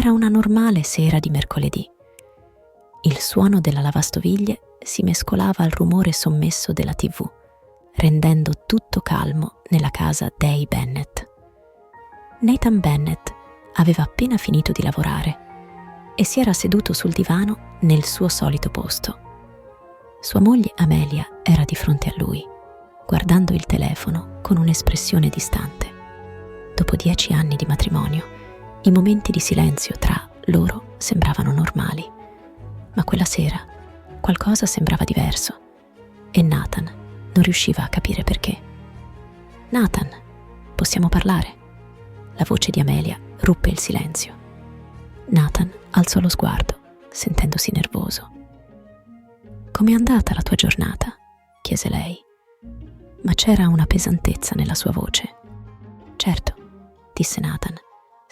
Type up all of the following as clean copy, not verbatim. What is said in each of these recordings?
Era una normale sera di mercoledì. Il suono della lavastoviglie si mescolava al rumore sommesso della TV, rendendo tutto calmo nella casa dei Bennett. Nathan Bennett aveva appena finito di lavorare e si era seduto sul divano nel suo solito posto. Sua moglie Amelia era di fronte a lui, guardando il telefono con un'espressione distante. Dopo 10 anni di matrimonio, i momenti di silenzio tra loro sembravano normali, ma quella sera qualcosa sembrava diverso e Nathan non riusciva a capire perché. «Nathan, possiamo parlare?» La voce di Amelia ruppe il silenzio. Nathan alzò lo sguardo, sentendosi nervoso. «Com'è andata la tua giornata?» chiese lei, ma c'era una pesantezza nella sua voce. «Certo», disse Nathan,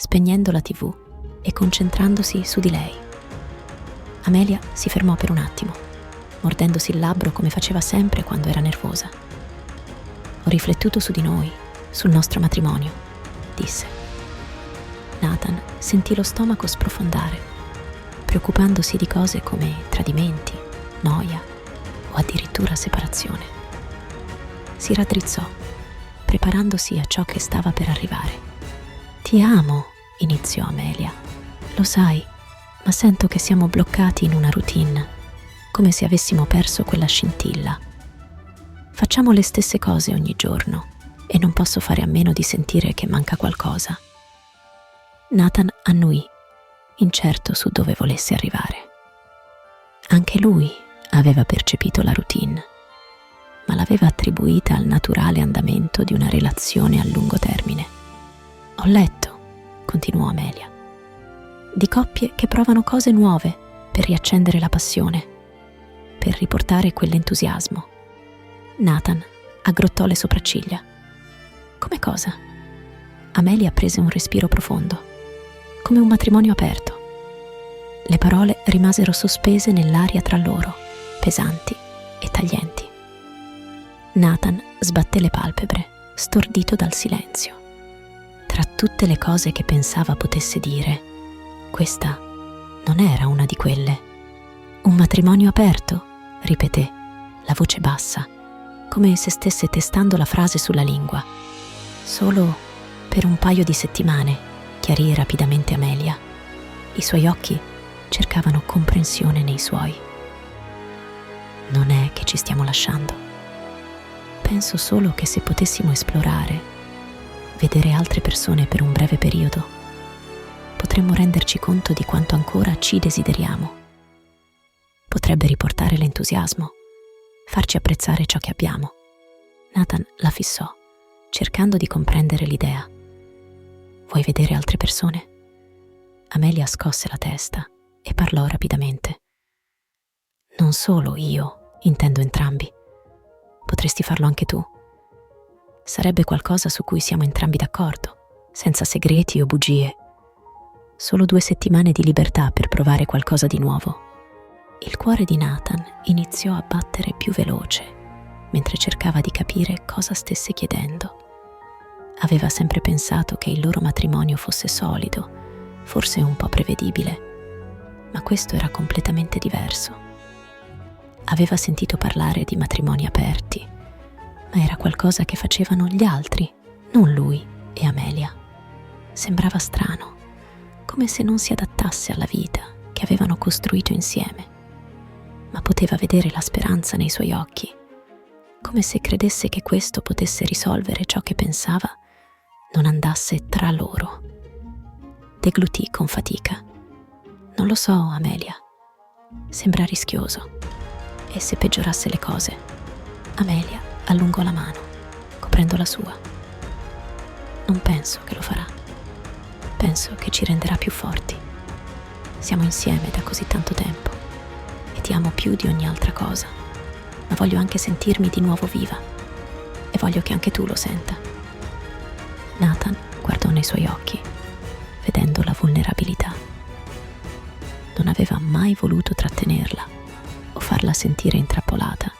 spegnendo la TV e concentrandosi su di lei. Amelia si fermò per un attimo, mordendosi il labbro come faceva sempre quando era nervosa. «Ho riflettuto su di noi, sul nostro matrimonio», disse. Nathan sentì lo stomaco sprofondare, preoccupandosi di cose come tradimenti, noia o addirittura separazione. Si raddrizzò, preparandosi a ciò che stava per arrivare. «Ti amo», iniziò Amelia. «Lo sai, ma sento che siamo bloccati in una routine, come se avessimo perso quella scintilla. Facciamo le stesse cose ogni giorno e non posso fare a meno di sentire che manca qualcosa». Nathan annuì, incerto su dove volesse arrivare. Anche lui aveva percepito la routine, ma l'aveva attribuita al naturale andamento di una relazione a lungo termine. «Ho letto», continuò Amelia, «di coppie che provano cose nuove per riaccendere la passione, per riportare quell'entusiasmo». Nathan aggrottò le sopracciglia. «Come cosa?» Amelia prese un respiro profondo, come un matrimonio aperto. Le parole rimasero sospese nell'aria tra loro, pesanti e taglienti. Nathan sbatté le palpebre, stordito dal silenzio. Tra tutte le cose che pensava potesse dire, questa non era una di quelle. «Un matrimonio aperto?» ripeté, la voce bassa, come se stesse testando la frase sulla lingua. «Solo per un paio di settimane», chiarì rapidamente Amelia. I suoi occhi cercavano comprensione nei suoi. «Non è che ci stiamo lasciando. Penso solo che se potessimo esplorare, vedere altre persone per un breve periodo, potremmo renderci conto di quanto ancora ci desideriamo. Potrebbe riportare l'entusiasmo, farci apprezzare ciò che abbiamo». Nathan la fissò, cercando di comprendere l'idea. «Vuoi vedere altre persone?» Amelia scosse la testa e parlò rapidamente. «Non solo io, intendo entrambi. Potresti farlo anche tu. Sarebbe qualcosa su cui siamo entrambi d'accordo, senza segreti o bugie. Solo 2 settimane di libertà per provare qualcosa di nuovo». Il cuore di Nathan iniziò a battere più veloce, mentre cercava di capire cosa stesse chiedendo. Aveva sempre pensato che il loro matrimonio fosse solido, forse un po' prevedibile, ma questo era completamente diverso. Aveva sentito parlare di matrimoni aperti, ma era qualcosa che facevano gli altri, non lui e Amelia. Sembrava strano, come se non si adattasse alla vita che avevano costruito insieme, ma poteva vedere la speranza nei suoi occhi, come se credesse che questo potesse risolvere ciò che pensava non andasse tra loro. Deglutì con fatica. «Non lo so, Amelia. Sembra rischioso. E se peggiorasse le cose?» Amelia allungò la mano, coprendo la sua. «Non penso che lo farà. Penso che ci renderà più forti. Siamo insieme da così tanto tempo e ti amo più di ogni altra cosa, ma voglio anche sentirmi di nuovo viva e voglio che anche tu lo senta». Nathan guardò nei suoi occhi, vedendo la vulnerabilità. Non aveva mai voluto trattenerla o farla sentire intrappolata,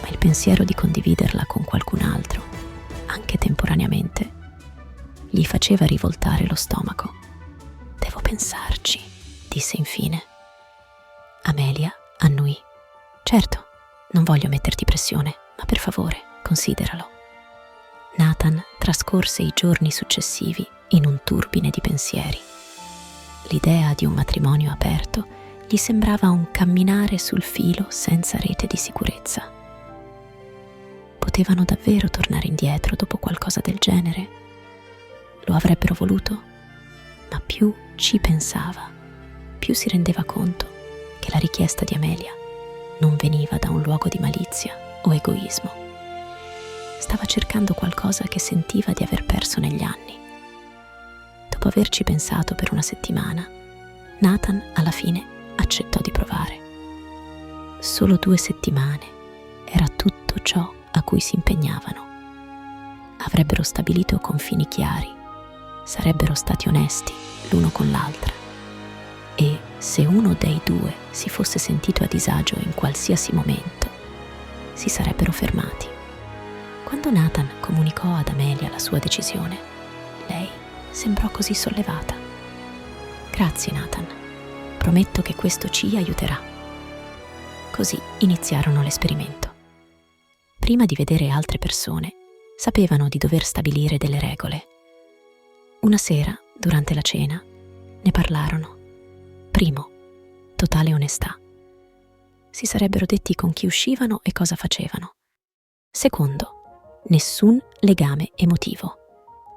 ma il pensiero di condividerla con qualcun altro, anche temporaneamente, gli faceva rivoltare lo stomaco. Devo pensarci, disse infine. Amelia annuì. Certo, non voglio metterti pressione, ma per favore, consideralo. Nathan trascorse i giorni successivi in un turbine di pensieri. L'idea di un matrimonio aperto gli sembrava un camminare sul filo senza rete di sicurezza. Potevano davvero tornare indietro dopo qualcosa del genere? Lo avrebbero voluto? Ma più ci pensava, più si rendeva conto che la richiesta di Amelia non veniva da un luogo di malizia o egoismo. Stava cercando qualcosa che sentiva di aver perso negli anni. Dopo averci pensato per una settimana, Nathan alla fine accettò di provare. Solo 2 settimane era tutto ciò a cui si impegnavano. Avrebbero stabilito confini chiari, sarebbero stati onesti l'uno con l'altra e se uno dei due si fosse sentito a disagio in qualsiasi momento, si sarebbero fermati. Quando Nathan comunicò ad Amelia la sua decisione, lei sembrò così sollevata. Grazie Nathan, prometto che questo ci aiuterà. Così iniziarono l'esperimento. Prima di vedere altre persone, sapevano di dover stabilire delle regole. Una sera, durante la cena, ne parlarono. Primo, totale onestà. Si sarebbero detti con chi uscivano e cosa facevano. Secondo, nessun legame emotivo.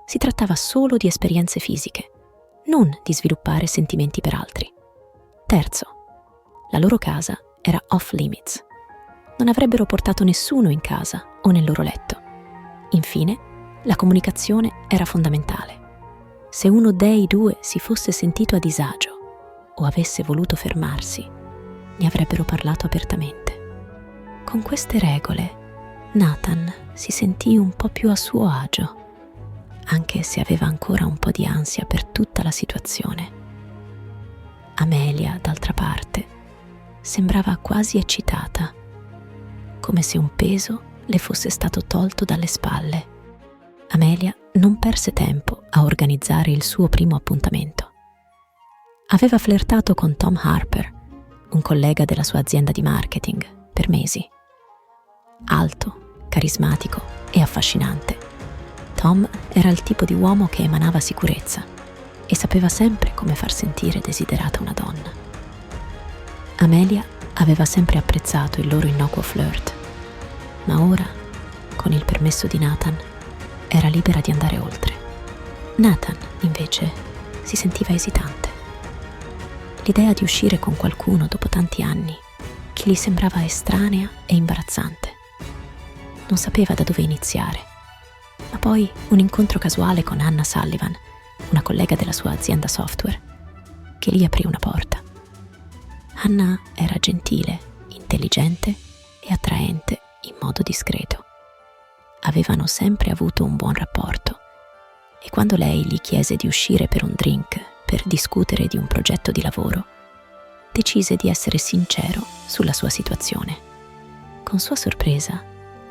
Si trattava solo di esperienze fisiche, non di sviluppare sentimenti per altri. Terzo, la loro casa era off limits. Non avrebbero portato nessuno in casa o nel loro letto. Infine, la comunicazione era fondamentale. Se uno dei due si fosse sentito a disagio o avesse voluto fermarsi, ne avrebbero parlato apertamente. Con queste regole, Nathan si sentì un po' più a suo agio, anche se aveva ancora un po' di ansia per tutta la situazione. Amelia, d'altra parte, sembrava quasi eccitata, come se un peso le fosse stato tolto dalle spalle. Amelia non perse tempo a organizzare il suo primo appuntamento. Aveva flirtato con Tom Harper, un collega della sua azienda di marketing, per mesi. Alto, carismatico e affascinante, Tom era il tipo di uomo che emanava sicurezza e sapeva sempre come far sentire desiderata una donna. Amelia aveva sempre apprezzato il loro innocuo flirt, ma ora, con il permesso di Nathan, era libera di andare oltre. Nathan, invece, si sentiva esitante. L'idea di uscire con qualcuno dopo tanti anni, che gli sembrava estranea e imbarazzante. Non sapeva da dove iniziare, ma poi un incontro casuale con Anna Sullivan, una collega della sua azienda software, che gli aprì una porta. Anna era gentile, intelligente e attraente in modo discreto. Avevano sempre avuto un buon rapporto e quando lei gli chiese di uscire per un drink per discutere di un progetto di lavoro, decise di essere sincero sulla sua situazione. Con sua sorpresa,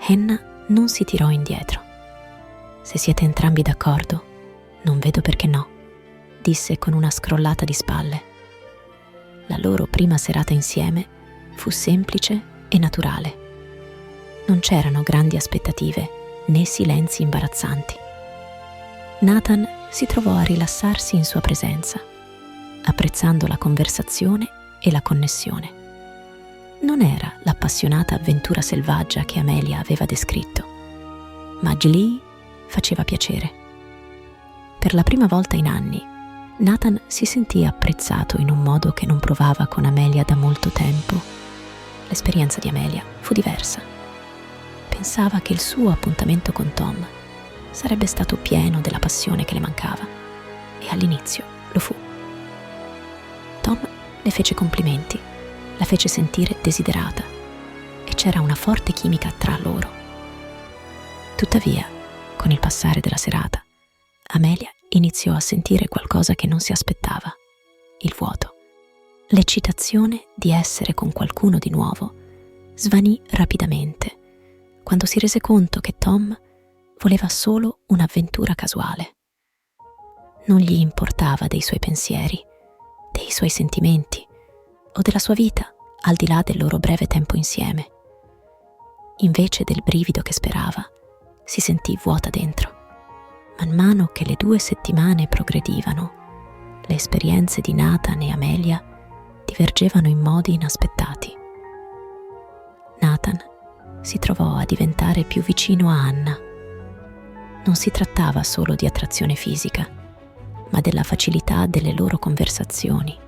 Hannah non si tirò indietro. Se siete entrambi d'accordo, non vedo perché no, disse con una scrollata di spalle. La loro prima serata insieme fu semplice e naturale. Non c'erano grandi aspettative né silenzi imbarazzanti. Nathan si trovò a rilassarsi in sua presenza, apprezzando la conversazione e la connessione. Non era l'appassionata avventura selvaggia che Amelia aveva descritto, ma Glee faceva piacere. Per la prima volta in anni, Nathan si sentì apprezzato in un modo che non provava con Amelia da molto tempo. L'esperienza di Amelia fu diversa. Pensava che il suo appuntamento con Tom sarebbe stato pieno della passione che le mancava, e all'inizio lo fu. Tom le fece complimenti, la fece sentire desiderata e c'era una forte chimica tra loro. Tuttavia, con il passare della serata, Amelia iniziò a sentire qualcosa che non si aspettava: il vuoto. L'eccitazione di essere con qualcuno di nuovo svanì rapidamente quando si rese conto che Tom voleva solo un'avventura casuale. Non gli importava dei suoi pensieri suoi sentimenti o della sua vita al di là del loro breve tempo insieme. Invece del brivido che sperava, si sentì vuota dentro. Man mano che le 2 settimane progredivano, le esperienze di Nathan e Amelia divergevano in modi inaspettati. Nathan si trovò a diventare più vicino a Hannah. Non si trattava solo di attrazione fisica, ma della facilità delle loro conversazioni,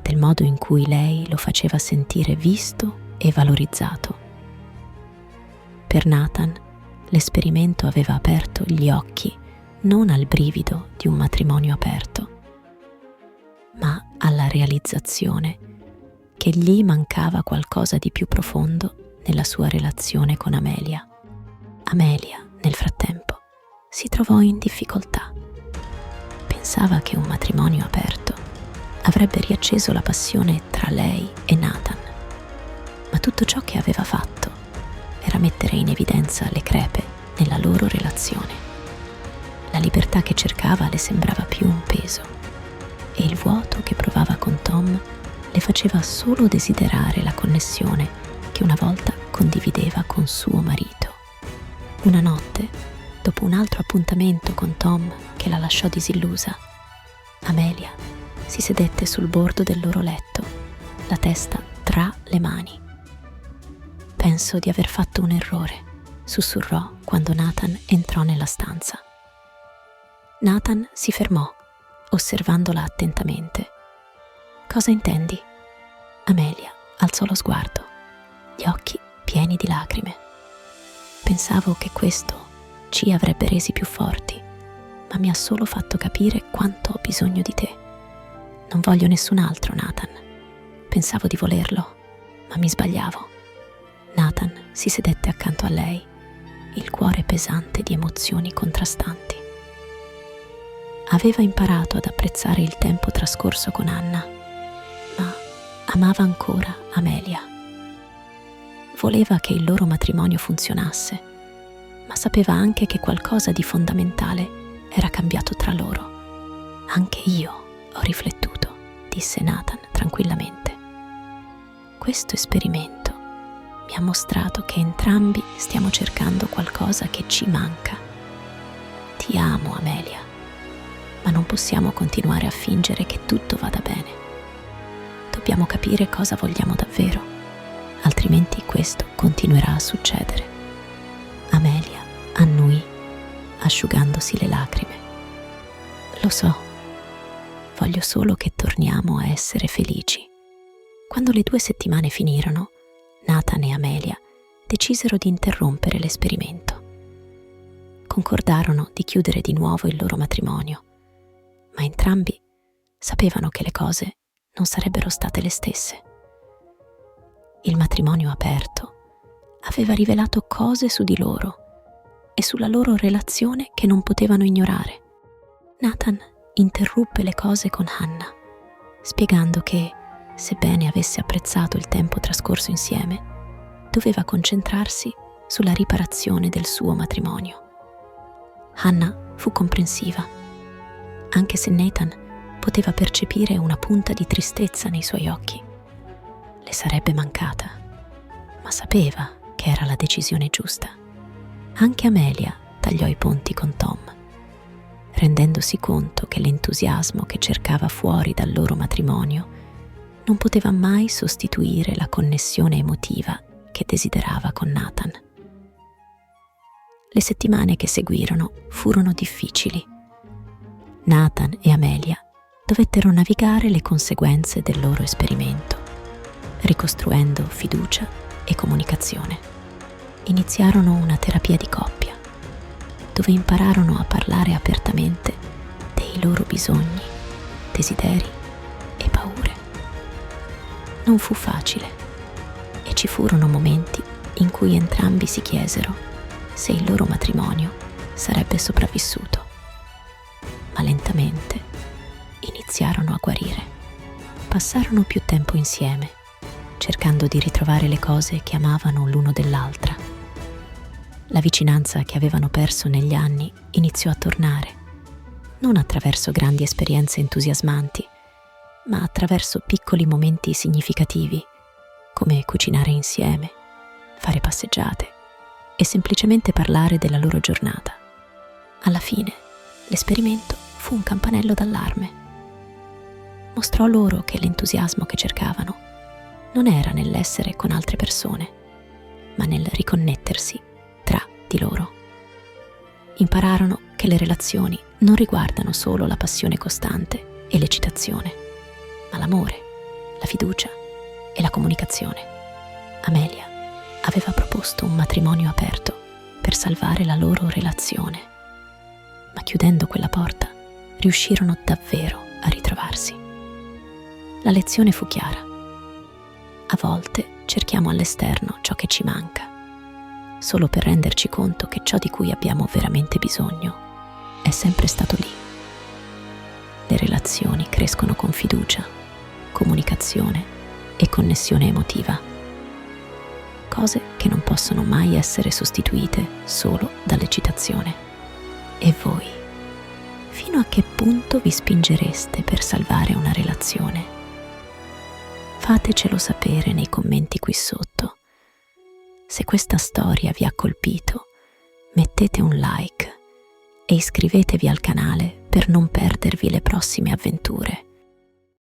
del modo in cui lei lo faceva sentire visto e valorizzato. Per Nathan, l'esperimento aveva aperto gli occhi non al brivido di un matrimonio aperto, ma alla realizzazione che gli mancava qualcosa di più profondo nella sua relazione con Amelia. Amelia, nel frattempo, si trovò in difficoltà. Pensava che un matrimonio aperto avrebbe riacceso la passione tra lei e Nathan, ma tutto ciò che aveva fatto era mettere in evidenza le crepe nella loro relazione. La libertà che cercava le sembrava più un peso e il vuoto che provava con Tom le faceva solo desiderare la connessione che una volta condivideva con suo marito. Una notte, dopo un altro appuntamento con Tom che la lasciò disillusa, Amelia si sedette sul bordo del loro letto, la testa tra le mani. «Penso di aver fatto un errore», sussurrò quando Nathan entrò nella stanza. Nathan si fermò, osservandola attentamente. «Cosa intendi?» Amelia alzò lo sguardo, gli occhi pieni di lacrime. «Pensavo che questo ci avrebbe resi più forti, ma mi ha solo fatto capire quanto ho bisogno di te. Non voglio nessun altro, Nathan. Pensavo di volerlo, ma mi sbagliavo». Nathan si sedette accanto a lei, il cuore pesante di emozioni contrastanti. Aveva imparato ad apprezzare il tempo trascorso con Hannah, ma amava ancora Amelia. Voleva che il loro matrimonio funzionasse, ma sapeva anche che qualcosa di fondamentale era cambiato tra loro. «Anche io ho riflettuto», disse Nathan tranquillamente. «Questo esperimento mi ha mostrato che entrambi stiamo cercando qualcosa che ci manca. Ti amo, Amelia, ma non possiamo continuare a fingere che tutto vada bene. Dobbiamo capire cosa vogliamo davvero, altrimenti questo continuerà a succedere». Amelia annui, asciugandosi le lacrime. «Lo so, voglio solo che torniamo a essere felici». Quando le 2 settimane finirono, Nathan e Amelia decisero di interrompere l'esperimento. Concordarono di chiudere di nuovo il loro matrimonio, ma entrambi sapevano che le cose non sarebbero state le stesse. Il matrimonio aperto aveva rivelato cose su di loro e sulla loro relazione che non potevano ignorare. Nathan interruppe le cose con Hannah, spiegando che, sebbene avesse apprezzato il tempo trascorso insieme, doveva concentrarsi sulla riparazione del suo matrimonio. Hannah fu comprensiva, anche se Nathan poteva percepire una punta di tristezza nei suoi occhi. Le sarebbe mancata, ma sapeva che era la decisione giusta. Anche Amelia tagliò i ponti con Tom, rendendosi conto che l'entusiasmo che cercava fuori dal loro matrimonio non poteva mai sostituire la connessione emotiva che desiderava con Nathan. Le settimane che seguirono furono difficili. Nathan e Amelia dovettero navigare le conseguenze del loro esperimento, ricostruendo fiducia e comunicazione. Iniziarono una terapia di coppia, dove impararono a parlare apertamente dei loro bisogni, desideri e paure. Non fu facile e ci furono momenti in cui entrambi si chiesero se il loro matrimonio sarebbe sopravvissuto. Ma lentamente iniziarono a guarire. Passarono più tempo insieme, cercando di ritrovare le cose che amavano l'uno dell'altra. La vicinanza che avevano perso negli anni iniziò a tornare, non attraverso grandi esperienze entusiasmanti, ma attraverso piccoli momenti significativi, come cucinare insieme, fare passeggiate e semplicemente parlare della loro giornata. Alla fine, l'esperimento fu un campanello d'allarme. Mostrò loro che l'entusiasmo che cercavano non era nell'essere con altre persone, ma nel riconnettersi tra di loro. Impararono che le relazioni non riguardano solo la passione costante e l'eccitazione, ma l'amore, la fiducia e la comunicazione. Amelia aveva proposto un matrimonio aperto per salvare la loro relazione, ma chiudendo quella porta riuscirono davvero a ritrovarsi. La lezione fu chiara. A volte cerchiamo all'esterno ciò che ci manca, solo per renderci conto che ciò di cui abbiamo veramente bisogno è sempre stato lì. Le relazioni crescono con fiducia, comunicazione e connessione emotiva, cose che non possono mai essere sostituite solo dall'eccitazione. E voi? Fino a che punto vi spingereste per salvare una relazione? Fatecelo sapere nei commenti qui sotto. Se questa storia vi ha colpito, mettete un like e iscrivetevi al canale per non perdervi le prossime avventure.